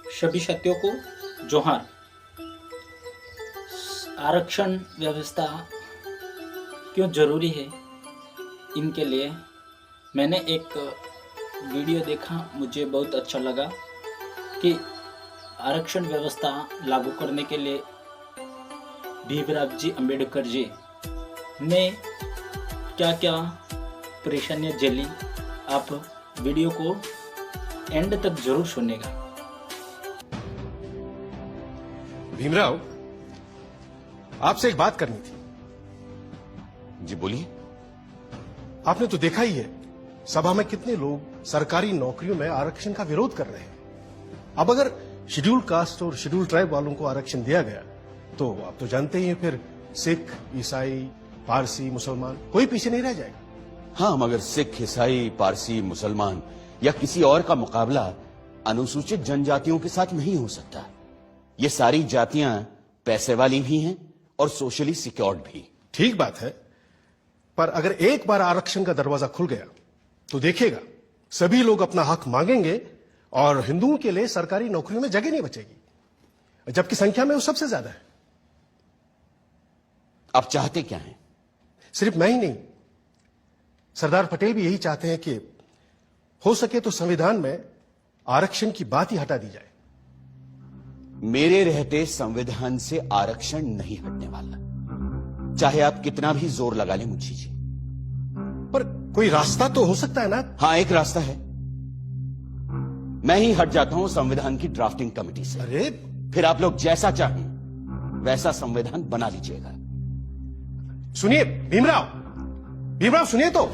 सभी साथियों को जोहार। आरक्षण व्यवस्था क्यों जरूरी है, इनके लिए मैंने एक वीडियो देखा, मुझे बहुत अच्छा लगा कि आरक्षण व्यवस्था लागू करने के लिए भीमराव जी अंबेडकर जी ने क्या क्या परेशानियां झेली। आप वीडियो को एंड तक जरूर सुनेगा। भीमराव, आपसे एक बात करनी थी। जी बोलिए। आपने तो देखा ही है, सभा में कितने लोग सरकारी नौकरियों में आरक्षण का विरोध कर रहे हैं। अब अगर शेड्यूल कास्ट और शेड्यूल ट्राइब वालों को आरक्षण दिया गया तो आप तो जानते ही हैं, फिर सिख, ईसाई, पारसी, मुसलमान कोई पीछे नहीं रह जाएगा। हाँ, मगर सिख, ईसाई, पारसी, मुसलमान या किसी और का मुकाबला अनुसूचित जनजातियों के साथ नहीं हो सकता। ये सारी जातियां पैसे वाली भी हैं और सोशली सिक्योर्ड भी। ठीक बात है, पर अगर एक बार आरक्षण का दरवाजा खुल गया तो देखिएगा, सभी लोग अपना हक मांगेंगे और हिंदुओं के लिए सरकारी नौकरियों में जगह नहीं बचेगी, जबकि संख्या में वो सबसे ज्यादा है। आप चाहते क्या हैं? सिर्फ मैं ही नहीं, सरदार पटेल भी यही चाहते हैं कि हो सके तो संविधान में आरक्षण की बात ही हटा दी जाए। मेरे रहते संविधान से आरक्षण नहीं हटने वाला, चाहे आप कितना भी जोर लगा लें मुंशी जी। पर कोई रास्ता तो हो सकता है ना? हाँ, एक रास्ता है। मैं ही हट जाता हूं संविधान की ड्राफ्टिंग कमेटी से। अरे फिर आप लोग जैसा चाहें वैसा संविधान बना लीजिएगा। सुनिए भीमराव, भीमराव सुनिए तो।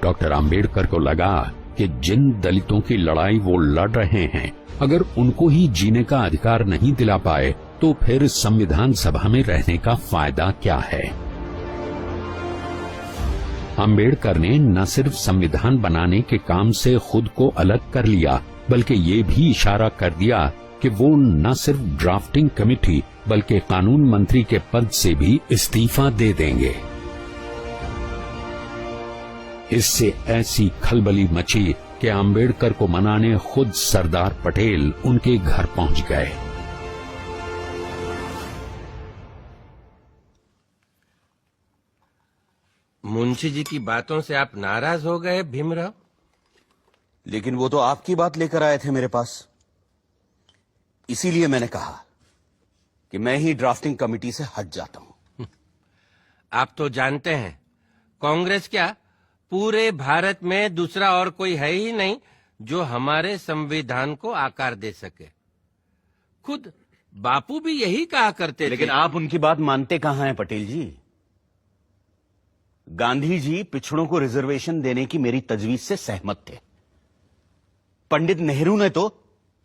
डॉक्टर अंबेडकर को लगा कि जिन दलितों की लड़ाई वो लड़ रहे हैं, अगर उनको ही जीने का अधिकार नहीं दिला पाए तो फिर संविधान सभा में रहने का फायदा क्या है। अंबेडकर ने न सिर्फ संविधान बनाने के काम से खुद को अलग कर लिया, बल्कि ये भी इशारा कर दिया कि वो न सिर्फ ड्राफ्टिंग कमेटी बल्कि कानून मंत्री के पद से भी इस्तीफा दे देंगे। इससे ऐसी खलबली मची कि अंबेडकर को मनाने खुद सरदार पटेल उनके घर पहुंच गए। मुंशी जी की बातों से आप नाराज हो गए भीमराव? लेकिन वो तो आपकी बात लेकर आए थे मेरे पास, इसीलिए मैंने कहा कि मैं ही ड्राफ्टिंग कमेटी से हट जाता हूं। आप तो जानते हैं, कांग्रेस क्या पूरे भारत में दूसरा और कोई है ही नहीं जो हमारे संविधान को आकार दे सके। खुद बापू भी यही कहा करते थे। लेकिन आप उनकी बात मानते कहां हैं पटेल जी? गांधी जी पिछड़ों को रिजर्वेशन देने की मेरी तजवीज से सहमत थे। पंडित नेहरू ने तो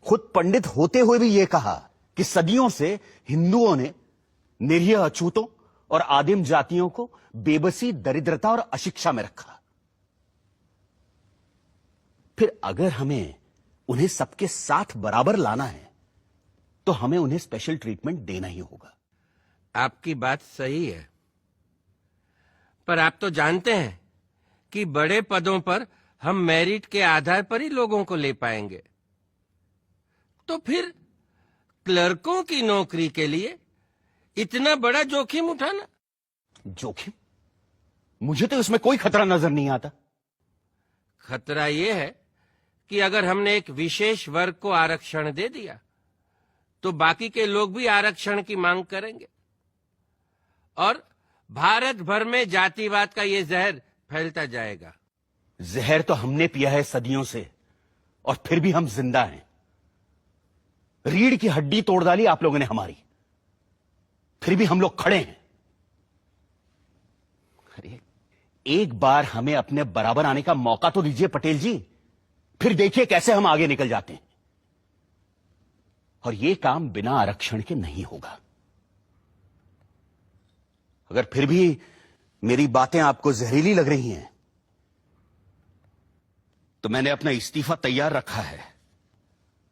खुद पंडित होते हुए भी यह कहा कि सदियों से हिंदुओं ने निरीह अछूतों और आदिम जातियों को बेबसी, दरिद्रता और अशिक्षा में रखा। फिर अगर हमें उन्हें सबके साथ बराबर लाना है तो हमें उन्हें स्पेशल ट्रीटमेंट देना ही होगा। आपकी बात सही है, पर आप तो जानते हैं कि बड़े पदों पर हम मेरिट के आधार पर ही लोगों को ले पाएंगे। तो फिर क्लर्कों की नौकरी के लिए इतना बड़ा जोखिम उठाना? जोखिम? मुझे तो इसमें कोई खतरा नजर नहीं आता। खतरा यह है कि अगर हमने एक विशेष वर्ग को आरक्षण दे दिया तो बाकी के लोग भी आरक्षण की मांग करेंगे और भारत भर में जातिवाद का ये जहर फैलता जाएगा। जहर तो हमने पिया है सदियों से और फिर भी हम जिंदा हैं। रीढ़ की हड्डी तोड़ डाली आप लोगों ने हमारी, फिर भी हम लोग खड़े हैं। अरे एक बार हमें अपने बराबर आने का मौका तो दीजिए पटेल जी, फिर देखिए कैसे हम आगे निकल जाते हैं। और यह काम बिना आरक्षण के नहीं होगा। अगर फिर भी मेरी बातें आपको जहरीली लग रही हैं तो मैंने अपना इस्तीफा तैयार रखा है,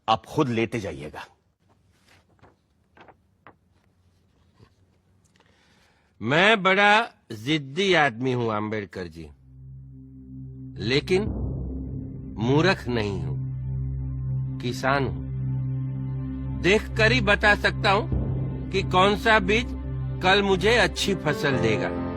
आप खुद लेते जाइएगा। मैं बड़ा जिद्दी आदमी हूं अंबेडकर जी, लेकिन मूर्ख नहीं हूं, किसान हूं। देखकर ही बता सकता हूं कि कौन सा बीज कल मुझे अच्छी फसल देगा।